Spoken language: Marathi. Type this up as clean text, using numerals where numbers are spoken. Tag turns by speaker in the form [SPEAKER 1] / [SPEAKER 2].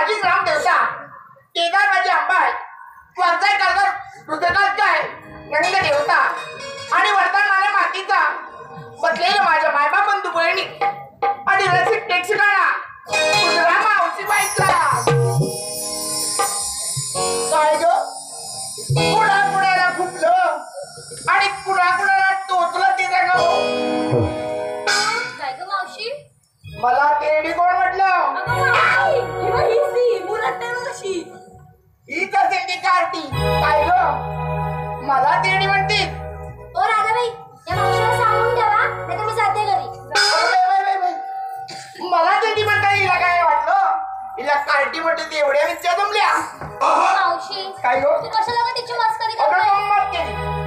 [SPEAKER 1] माझी ग्राम देवता केदार माझी अंबाय वाचाय कालवर हृदयात काय नंद देवता आणि वरदान माझ्या मातीचा बसलेलं माझ्या मायबा बंधू बहिणी आणि रसिक प्रेक्षकांना गुजरा मावशी बाईचा काय ग कुणाला खुपलं आणि कुणाला टोचलं ते सांगा
[SPEAKER 2] काय ग मावशी
[SPEAKER 1] मला तेडी कोण म्हटलं हीच असेल ती कार्टी काय ग मला तेडी म्हणते
[SPEAKER 2] ओ राधाबाई या मावशीला सांगून ठेवा नाही मी जाते घरी
[SPEAKER 1] मला तेडी म्हणता हिला काय वाटलं हिला कार्टी म्हणते एवढ्या विचार जमल्या
[SPEAKER 2] मावशी
[SPEAKER 1] काय ग
[SPEAKER 2] तू कशाला तिची मस्करी
[SPEAKER 1] अगं
[SPEAKER 2] करते
[SPEAKER 1] गंमत केली